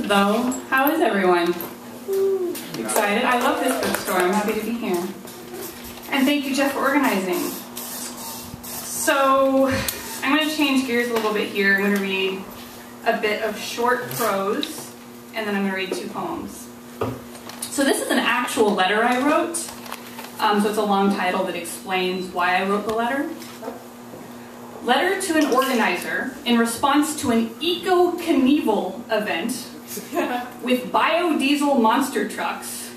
Hello, how is everyone? Excited? I love this bookstore. I'm happy to be here. And thank you, Jeff, for organizing. So, I'm going to change gears a little bit here. I'm going to read a bit of short prose, and then I'm going to read 2 poems. So this is an actual letter I wrote. So it's a long title that explains why I wrote the letter. Letter to an organizer in response to an Eco-Knievel event with biodiesel monster trucks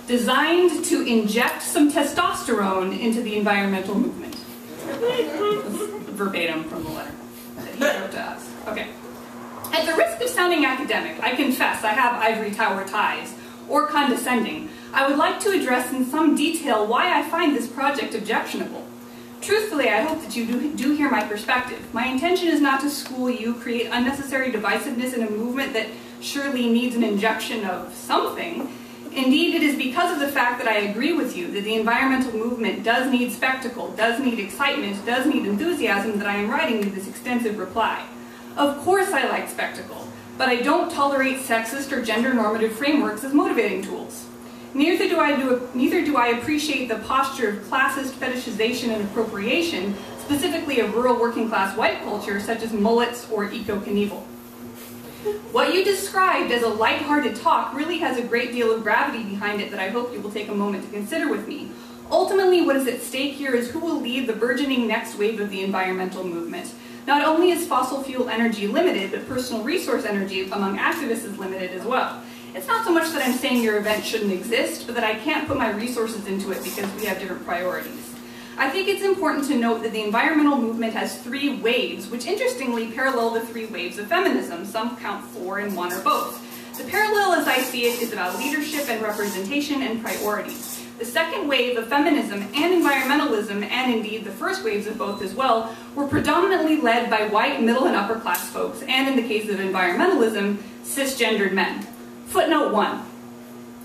designed to inject some testosterone into the environmental movement. Verbatim from the letter that he wrote to us. Okay. At the risk of sounding academic, I confess I have ivory tower ties, or condescending. I would like to address in some detail why I find this project objectionable. Truthfully, I hope that you do hear my perspective. My intention is not to school you, create unnecessary divisiveness in a movement that surely needs an injection of something. Indeed, it is because of the fact that I agree with you that the environmental movement does need spectacle, does need excitement, does need enthusiasm that I am writing you this extensive reply. Of course I like spectacle, but I don't tolerate sexist or gender-normative frameworks as motivating tools. Neither do I appreciate the posture of classist fetishization and appropriation, specifically of rural working-class white culture, such as mullets or Eco-Knievel. What you described as a lighthearted talk really has a great deal of gravity behind it that I hope you will take a moment to consider with me. Ultimately, what is at stake here is who will lead the burgeoning next wave of the environmental movement. Not only is fossil fuel energy limited, but personal resource energy among activists is limited as well. It's not so much that I'm saying your event shouldn't exist, but that I can't put my resources into it because we have different priorities. I think it's important to note that the environmental movement has 3 waves, which interestingly parallel the 3 waves of feminism. Some count 4 and 1 or both. The parallel, as I see it, is about leadership and representation and priorities. The second wave of feminism and environmentalism, and indeed the first waves of both as well, were predominantly led by white middle and upper class folks, and in the case of environmentalism, cisgendered men. Footnote 1.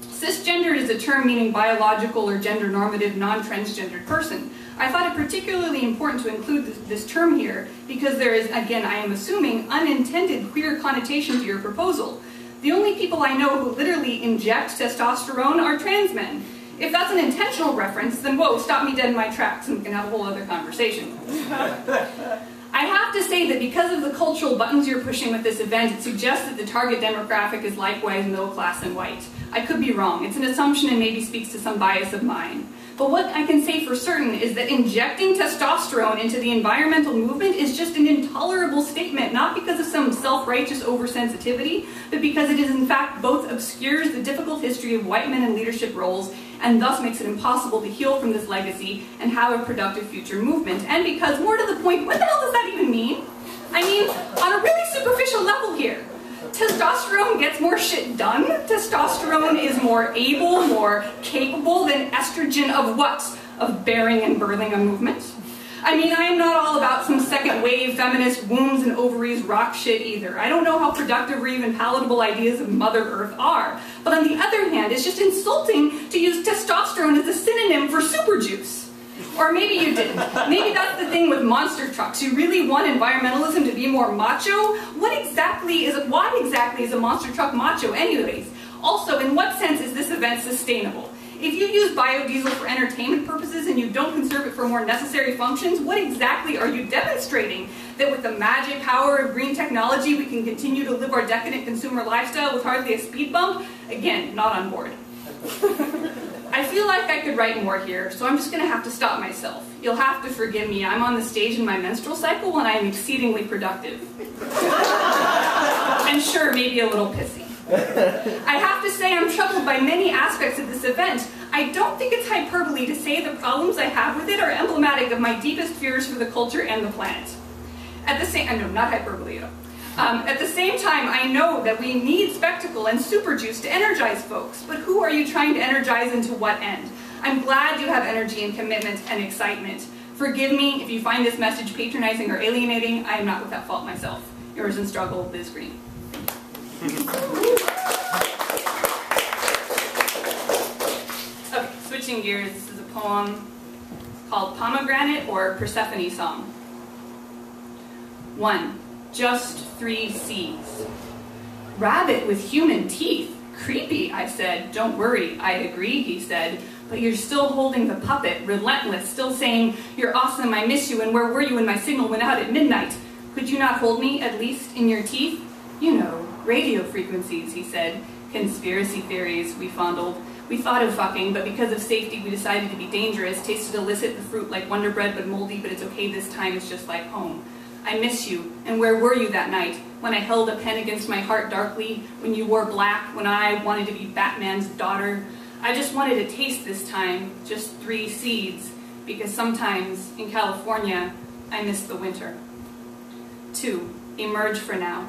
Cisgendered is a term meaning biological or gender-normative non-transgendered person. I thought it particularly important to include this term here because there is, again, I am assuming, unintended queer connotation to your proposal. The only people I know who literally inject testosterone are trans men. If that's an intentional reference, then whoa, stop me dead in my tracks and we can have a whole other conversation. I have to say that because of the cultural buttons you're pushing with this event, it suggests that the target demographic is likewise middle class and white. I could be wrong. It's an assumption and maybe speaks to some bias of mine. But what I can say for certain is that injecting testosterone into the environmental movement is just an intolerable statement, not because of some self-righteous oversensitivity, but because it is in fact both obscures the difficult history of white men in leadership roles and thus makes it impossible to heal from this legacy and have a productive future movement. And because, more to the point, what the hell does that even mean? I mean, on a really superficial level here. Testosterone gets more shit done. Testosterone is more able, more capable than estrogen of what? Of bearing and birthing a movement? I mean, I am not all about some second wave feminist wombs and ovaries rock shit either. I don't know how productive or even palatable ideas of Mother Earth are. But on the other hand, it's just insulting to use testosterone as a synonym for super juice. Or maybe you didn't. Maybe that's the thing with monster trucks. You really want environmentalism to be more macho? Why exactly is a monster truck macho anyways? Also, in what sense is this event sustainable? If you use biodiesel for entertainment purposes and you don't conserve it for more necessary functions, what exactly are you demonstrating? That with the magic power of green technology we can continue to live our decadent consumer lifestyle with hardly a speed bump? Again, not on board. I feel like I could write more here, so I'm just going to have to stop myself. You'll have to forgive me. I'm on the stage in my menstrual cycle and I am exceedingly productive. And sure, maybe a little pissy. I have to say I'm troubled by many aspects of this event. I don't think it's hyperbole to say the problems I have with it are emblematic of my deepest fears for the culture and the planet. At the same time, no, not hyperbole at all. At the same time, I know that we need spectacle and super juice to energize folks, but who are you trying to energize and to what end? I'm glad you have energy and commitment and excitement. Forgive me if you find this message patronizing or alienating. I am not without fault myself. Yours in struggle, Liz Green. Okay, switching gears, this is a poem called Pomegranate or Persephone Song. 1. Just 3 C's. Rabbit with human teeth. Creepy, I said. Don't worry, I agree, he said. But you're still holding the puppet, relentless, still saying, you're awesome, I miss you, and where were you when my signal went out at midnight? Could you not hold me, at least, in your teeth? You know, radio frequencies, he said. Conspiracy theories, we fondled. We thought of fucking, but because of safety we decided to be dangerous, tasted illicit, the fruit like Wonder Bread but moldy, but it's okay this time, it's just like home. I miss you, and where were you that night? When I held a pen against my heart darkly, when you wore black, when I wanted to be Batman's daughter. I just wanted to taste this time, just 3 seeds, because sometimes, in California, I miss the winter. 2. Emerge for now.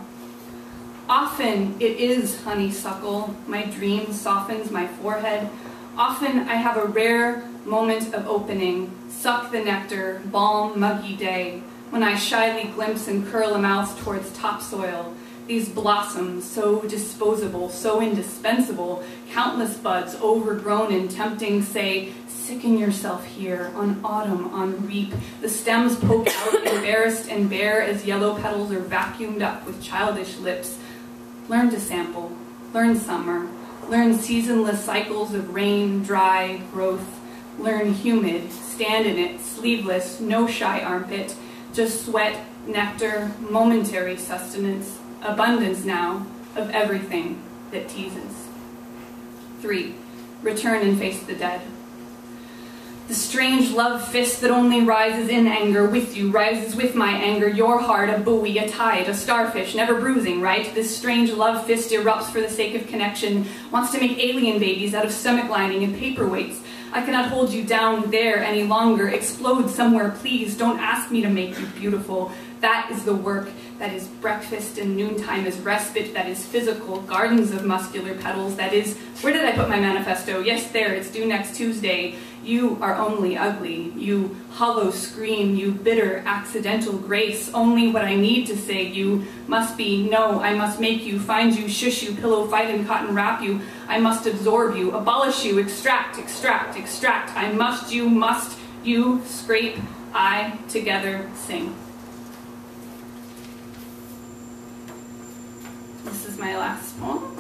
Often it is honeysuckle, my dream softens my forehead. Often I have a rare moment of opening, suck the nectar, balm, muggy day, when I shyly glimpse and curl a mouth towards topsoil. These blossoms, so disposable, so indispensable, countless buds, overgrown and tempting, say, sicken yourself here, on autumn, on reap. The stems poke out, embarrassed and bare, as yellow petals are vacuumed up with childish lips. Learn to sample, learn summer, learn seasonless cycles of rain, dry, growth, learn humid, stand in it, sleeveless, no shy armpit, just sweat, nectar, momentary sustenance, abundance now of everything that teases. 3. Return and face the dead. The strange love fist that only rises in anger with you, rises with my anger, your heart, a buoy, a tide, a starfish, never bruising, right? This strange love fist erupts for the sake of connection, wants to make alien babies out of stomach lining and paperweights. I cannot hold you down there any longer. Explode somewhere, please. Don't ask me to make you beautiful. That is the work. That is breakfast and noontime is respite. That is physical. Gardens of muscular petals. That is, where did I put my manifesto? Yes, there. It's due next Tuesday. You are only ugly. You hollow scream. You bitter, accidental grace. Only what I need to say. You must be. No, I must make you. Find you. Shush you. Pillow fight and cotton wrap you. I must absorb you. Abolish you. Extract, extract, extract. I must you, scrape, I, together, sing. This is my last poem.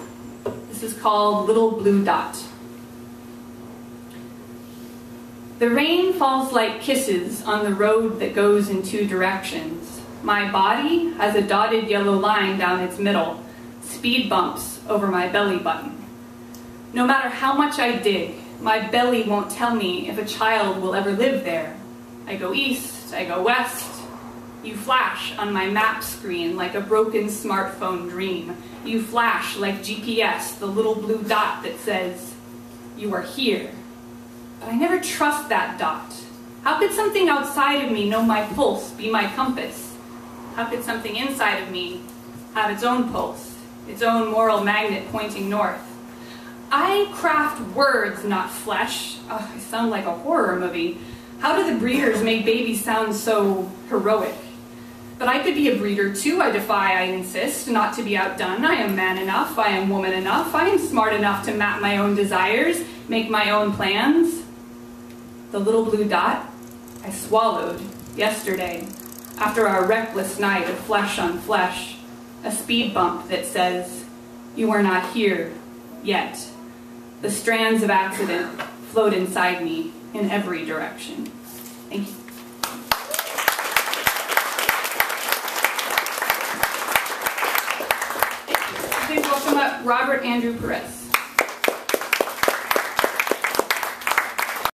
This is called Little Blue Dot. The rain falls like kisses on the road that goes in 2 directions. My body has a dotted yellow line down its middle, speed bumps over my belly button. No matter how much I dig, my belly won't tell me if a child will ever live there. I go east, I go west. You flash on my map screen like a broken smartphone dream. You flash like GPS, the little blue dot that says, you are here. But I never trust that dot. How could something outside of me know my pulse, be my compass? How could something inside of me have its own pulse, its own moral magnet pointing north? I craft words, not flesh. Oh, I sound like a horror movie. How do the breeders make babies sound so heroic? But I could be a breeder too, I defy, I insist, not to be outdone. I am man enough, I am woman enough, I am smart enough to map my own desires, make my own plans. The little blue dot I swallowed yesterday, after our reckless night of flesh on flesh, a speed bump that says, you are not here yet. The strands of accident float inside me in every direction. Thank you. Please welcome up Robert Andrew Perez.